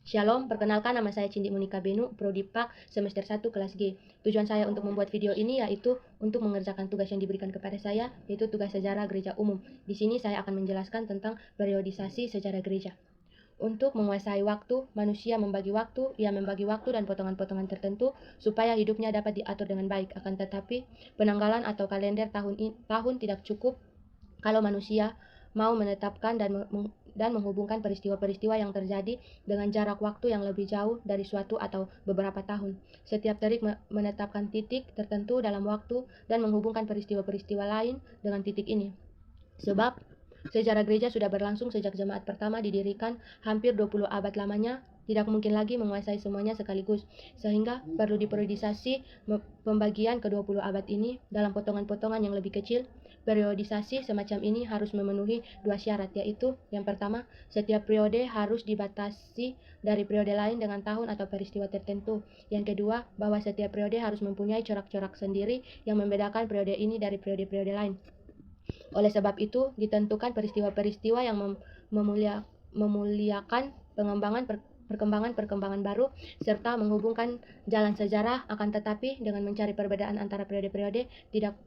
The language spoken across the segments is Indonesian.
Shalom, perkenalkan nama saya Cindy Monica Benu, Prodipak semester 1 kelas G. Tujuan saya untuk membuat video ini yaitu untuk mengerjakan tugas yang diberikan kepada saya, yaitu tugas sejarah gereja umum. Di sini saya akan menjelaskan tentang periodisasi sejarah gereja. Untuk menguasai waktu, manusia membagi waktu, ia membagi waktu dan potongan-potongan tertentu supaya hidupnya dapat diatur dengan baik. Akan tetapi, penanggalan atau kalender tahun tidak cukup kalau manusia mau menetapkan dan menghubungkan peristiwa-peristiwa yang terjadi dengan jarak waktu yang lebih jauh dari suatu atau beberapa tahun. Setiap detik menetapkan titik tertentu dalam waktu dan menghubungkan peristiwa-peristiwa lain dengan titik ini. Sebab sejarah gereja sudah berlangsung sejak jemaat pertama didirikan hampir 20 abad lamanya, tidak mungkin lagi menguasai semuanya sekaligus, sehingga perlu diperiodisasi pembagian ke-20 abad ini dalam potongan-potongan yang lebih kecil. Periodisasi semacam ini harus memenuhi dua syarat, yaitu yang pertama, setiap periode harus dibatasi dari periode lain dengan tahun atau peristiwa tertentu. Yang kedua, bahwa setiap periode harus mempunyai corak-corak sendiri yang membedakan periode ini dari periode-periode lain. Oleh sebab itu, ditentukan peristiwa-peristiwa yang memuliakan perkembangan baru serta menghubungkan jalan sejarah. Akan tetapi, dengan mencari perbedaan antara periode-periode, tidak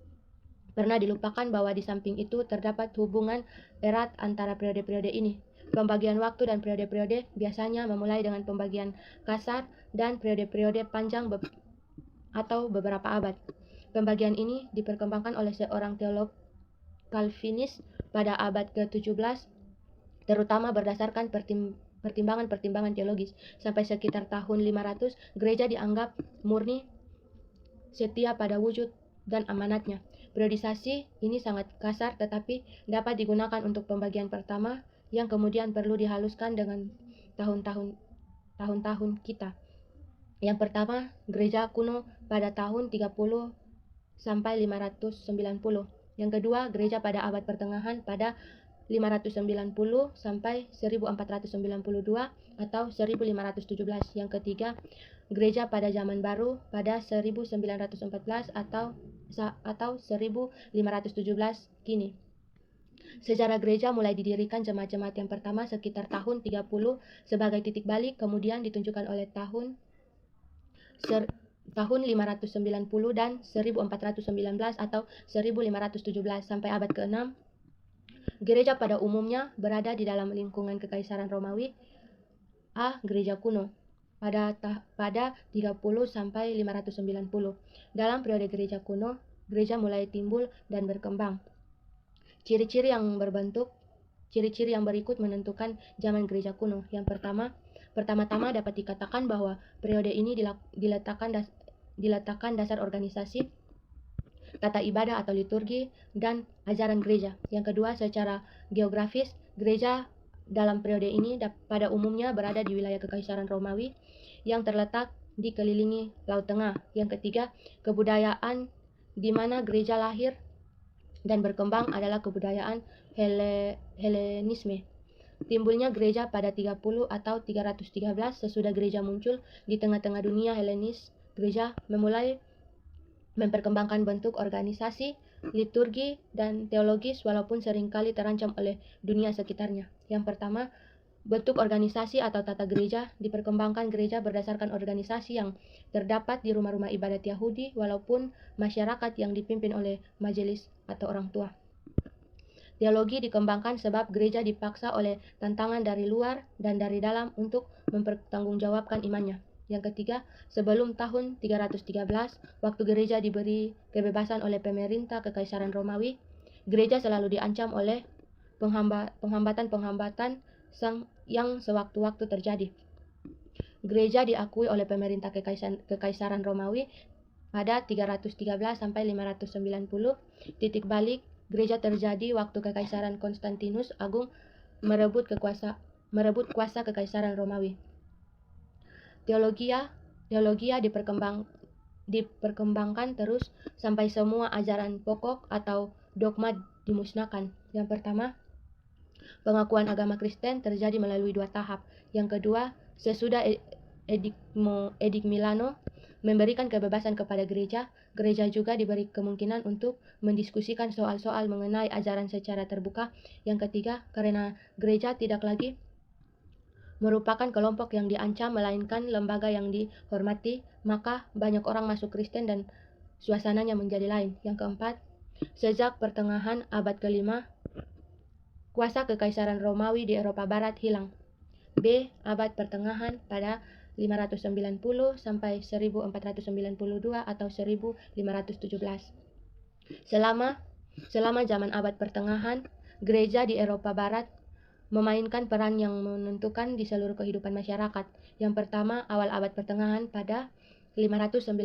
pernah dilupakan bahwa di samping itu terdapat hubungan erat antara periode-periode ini. Pembagian waktu dan periode-periode biasanya memulai dengan pembagian kasar dan periode-periode panjang atau beberapa abad. Pembagian ini diperkembangkan oleh seorang teolog Calvinis pada abad ke-17, terutama berdasarkan pertimbangan-pertimbangan teologis. Sampai sekitar tahun 500, gereja dianggap murni setia pada wujud dan amanatnya. Periodisasi ini sangat kasar tetapi dapat digunakan untuk pembagian pertama yang kemudian perlu dihaluskan dengan tahun-tahun kita. Yang pertama, gereja kuno pada tahun 30 sampai 590. Yang kedua, gereja pada abad pertengahan pada 590 sampai 1492 atau 1517. Yang ketiga, gereja pada zaman baru pada 1914 atau 1517 kini. Sejarah gereja mulai didirikan jemaat-jemaat yang pertama sekitar tahun 30 sebagai titik balik, kemudian ditunjukkan oleh tahun 590 dan 1419 atau 1517 sampai abad ke-6. Gereja pada umumnya berada di dalam lingkungan Kekaisaran Romawi. Gereja kuno pada 30 sampai 590. Dalam periode gereja kuno, gereja mulai timbul dan berkembang. Ciri-ciri yang berikut menentukan zaman gereja kuno. Yang pertama-tama dapat dikatakan bahwa periode ini diletakkan dasar organisasi, tata ibadah atau liturgi, dan ajaran gereja. Yang kedua, secara geografis, gereja dalam periode ini pada umumnya berada di wilayah Kekaisaran Romawi yang terletak dikelilingi Laut Tengah. Yang ketiga, kebudayaan di mana gereja lahir dan berkembang adalah kebudayaan Helenisme. Timbulnya gereja pada 30 atau 313 sesudah gereja muncul di tengah-tengah dunia Helenis. Gereja memulai memperkembangkan bentuk organisasi, liturgi, dan teologis walaupun seringkali terancam oleh dunia sekitarnya. Yang pertama, bentuk organisasi atau tata gereja. Diperkembangkan gereja berdasarkan organisasi yang terdapat di rumah-rumah ibadat Yahudi walaupun masyarakat yang dipimpin oleh majelis atau orang tua. Teologi dikembangkan sebab gereja dipaksa oleh tantangan dari luar dan dari dalam untuk mempertanggungjawabkan imannya. Yang ketiga, sebelum tahun 313, waktu gereja diberi kebebasan oleh pemerintah Kekaisaran Romawi, gereja selalu diancam oleh penghambatan-penghambatan yang sewaktu-waktu terjadi. Gereja diakui oleh pemerintah Kekaisaran Romawi pada 313 sampai 590. Titik balik gereja terjadi waktu Kekaisaran Konstantinus Agung merebut kuasa Kekaisaran Romawi. Teologia diperkembangkan terus sampai semua ajaran pokok atau dogma dimusnahkan. Yang pertama, pengakuan agama Kristen terjadi melalui dua tahap. Yang kedua, sesudah Edik Milano memberikan kebebasan kepada gereja, gereja juga diberi kemungkinan untuk mendiskusikan soal-soal mengenai ajaran secara terbuka. Yang ketiga, karena gereja tidak lagi merupakan kelompok yang diancam melainkan lembaga yang dihormati, maka banyak orang masuk Kristen dan suasananya menjadi lain. Yang keempat, sejak pertengahan abad ke-5, kuasa kekaisaran Romawi di Eropa Barat hilang. B. Abad pertengahan pada 590 sampai 1492 atau 1517. Selama zaman abad pertengahan, gereja di Eropa Barat memainkan peran yang menentukan di seluruh kehidupan masyarakat. Yang pertama, awal abad pertengahan pada 590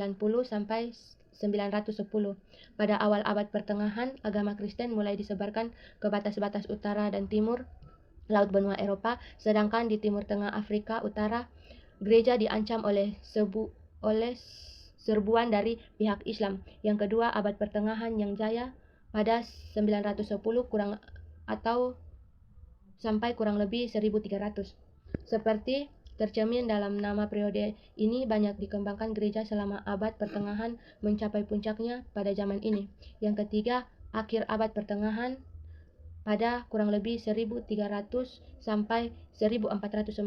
sampai 910. Pada awal abad pertengahan, agama Kristen mulai disebarkan ke batas-batas utara dan timur Laut benua Eropa, sedangkan di Timur Tengah Afrika Utara, gereja diancam oleh serbuan dari pihak Islam. Yang kedua, abad pertengahan yang jaya pada 910 sampai kurang lebih 1300. Seperti tercermin dalam nama periode ini, banyak dikembangkan gereja selama abad pertengahan mencapai puncaknya pada zaman ini. Yang ketiga, akhir abad pertengahan pada kurang lebih 1300 sampai 1492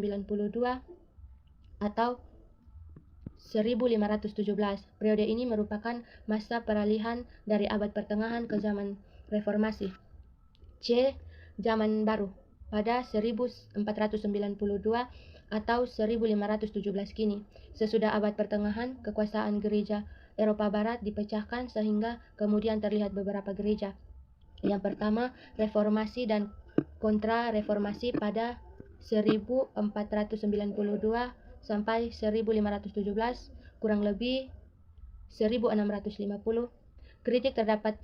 atau 1517. Periode ini merupakan masa peralihan dari abad pertengahan ke zaman reformasi. C. Zaman baru pada 1492 atau 1517 kini. Sesudah abad pertengahan, kekuasaan gereja Eropa Barat dipecahkan sehingga kemudian terlihat beberapa gereja. Yang pertama, reformasi dan kontra-reformasi pada 1492 sampai 1517, kurang lebih 1650. Kritik terdapat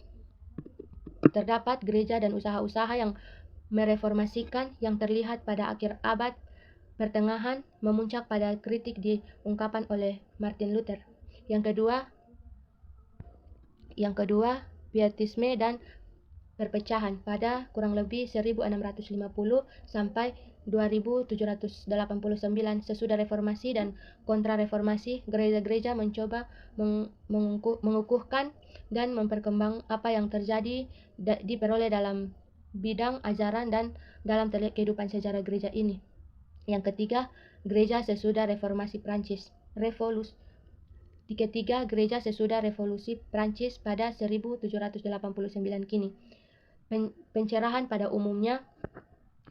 gereja dan usaha-usaha yang mereformasikan yang terlihat pada akhir abad pertengahan memuncak pada kritik diungkapkan oleh Martin Luther. Yang kedua, pietisme dan perpecahan pada kurang lebih 1650 sampai 2789. Sesudah reformasi dan kontra-reformasi, gereja-gereja mencoba mengukuhkan dan memperkembang apa yang terjadi diperoleh dalam bidang ajaran dan dalam kehidupan sejarah gereja ini. Yang ketiga, gereja sesudah reformasi Prancis. Gereja sesudah revolusi Prancis pada 1789 kini. Pencerahan pada umumnya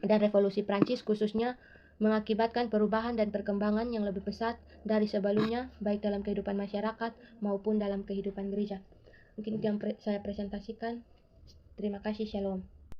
dan revolusi Prancis khususnya mengakibatkan perubahan dan perkembangan yang lebih pesat dari sebelumnya, baik dalam kehidupan masyarakat maupun dalam kehidupan gereja. Mungkin yang saya presentasikan. Terima kasih, Shalom.